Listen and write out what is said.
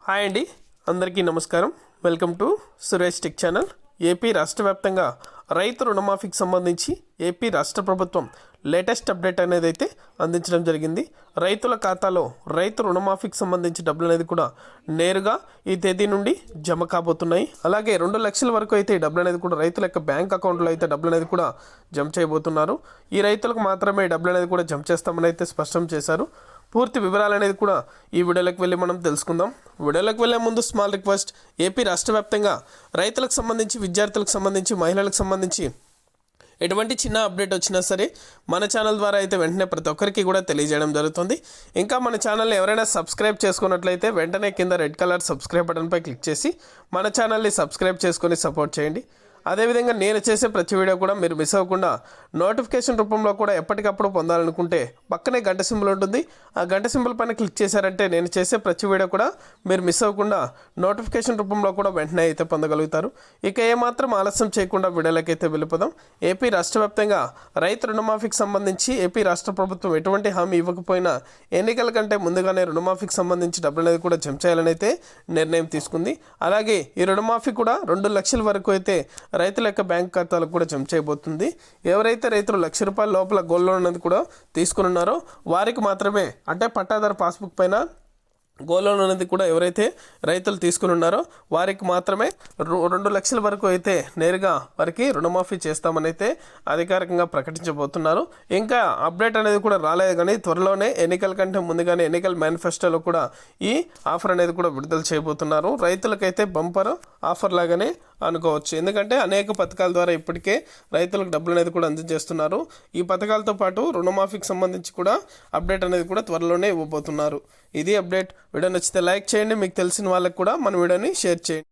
Hi అండి, అందరికీ నమస్కారం. Welcome to Suresh tech channel. AP రాష్ట్ర వ్యాప్తంగా రైతు రుణమాఫీకి సంబంధించి ఏపీ రాష్ట్ర ప్రభుత్వం లేటెస్ట్ అప్డేట్ అనేది అయితే అందించడం జరిగింది. రైతుల ఖాతాలో రైతు రుణమాఫీకి సంబంధించి డబ్బులు అనేది కూడా నేరుగా ఈ తేదీ నుండి జమ కాబోతున్నాయి. అలాగే 2 లక్షల వరకు అయితే ఈ డబ్బులు అనేది కూడా రైతుల యొక్క బ్యాంక్ అకౌంట్లో అయితే డబ్బులు అనేది కూడా జమ చేయబోతున్నారు. ఈ రైతులకు మాత్రమే డబ్బులు అనేది కూడా జమ చేస్తామని అయితే స్పష్టం చేశారు. పూర్తి వివరాలు అనేది కూడా ఈ వీడియోలోకి వెళ్ళి మనం తెలుసుకుందాం. వీడియోలోకి వెళ్ళే ముందు స్మాల్ రిక్వెస్ట్, ఏపీ రాష్ట్ర వ్యాప్తంగా రైతులకు సంబంధించి, విద్యార్థులకు సంబంధించి, మహిళలకు సంబంధించి ఎటువంటి చిన్న అప్డేట్ వచ్చినా సరే మన ఛానల్ ద్వారా అయితే వెంటనే ప్రతి ఒక్కరికి కూడా తెలియజేయడం జరుగుతుంది. ఇంకా మన ఛానల్ని ఎవరైనా సబ్స్క్రైబ్ చేసుకున్నట్లయితే వెంటనే కింద రెడ్ కలర్ సబ్స్క్రైబ్ బటన్పై క్లిక్ చేసి మన ఛానల్ని సబ్స్క్రైబ్ చేసుకొని సపోర్ట్ చేయండి. అదేవిధంగా నేను చేసే ప్రతి వీడియో కూడా మీరు మిస్ అవ్వకుండా నోటిఫికేషన్ రూపంలో కూడా ఎప్పటికప్పుడు పొందాలనుకుంటే పక్కనే గంట సింబల్ ఉంటుంది. ఆ గంట సింబల్ పైన క్లిక్ చేశారంటే నేను చేసే ప్రతి వీడియో కూడా మీరు మిస్ అవ్వకుండా నోటిఫికేషన్ రూపంలో కూడా వెంటనే అయితే పొందగలుగుతారు. ఇక ఏమాత్రం ఆలస్యం చేయకుండా వీడియోలోకి అయితే వెళ్ళిపోదాం. ఏపీ రాష్ట్ర వ్యాప్తంగా రైతు రుణమాఫీకి సంబంధించి ఏపీ రాష్ట్ర ప్రభుత్వం ఎటువంటి హామీ ఇవ్వకపోయినా ఎన్నికల కంటే ముందుగానే రుణమాఫీకి సంబంధించి డబ్బులు అనేది కూడా జమ చేయాలని అయితే నిర్ణయం తీసుకుంది. అలాగే ఈ రుణమాఫీ కూడా 2 లక్షల వరకు అయితే రైతుల యొక్క బ్యాంక్ ఖాతాలకు కూడా జమ చేయబోతుంది. ఎవరైతే రైతులు ₹1,00,000 లోపల గోల్డ్ లోన్ అనేది కూడా తీసుకుని ఉన్నారో వారికి మాత్రమే, అంటే పట్టాదారు పాస్బుక్ పైన గోల్డ్ లోన్ అనేది కూడా ఎవరైతే రైతులు తీసుకుని ఉన్నారో వారికి మాత్రమే 2 లక్షల వరకు అయితే నేరుగా వారికి రుణమాఫీ చేస్తామని అయితే అధికారికంగా ప్రకటించబోతున్నారు. ఇంకా అప్డేట్ అనేది కూడా రాలేదు, కానీ త్వరలోనే ఎన్నికల కంటే ముందుగానే ఎన్నికల మేనిఫెస్టోలో కూడా ఈ ఆఫర్ అనేది కూడా విడుదల చేయబోతున్నారు. రైతులకైతే బంపర్ ఆఫర్ లాగానే అనుకోవచ్చు. ఎందుకంటే అనేక పథకాల ద్వారా ఇప్పటికే రైతులకు డబ్బులు అనేది కూడా అందజేస్తున్నారు. ఈ పథకాలతో పాటు రుణమాఫీకి సంబంధించి కూడా అప్డేట్ అనేది కూడా త్వరలోనే ఇవ్వబోతున్నారు. ఇది అప్డేట్. వీడియో నచ్చితే లైక్ చేయండి, మీకు తెలిసిన వాళ్ళకి కూడా మన వీడియోని షేర్ చేయండి.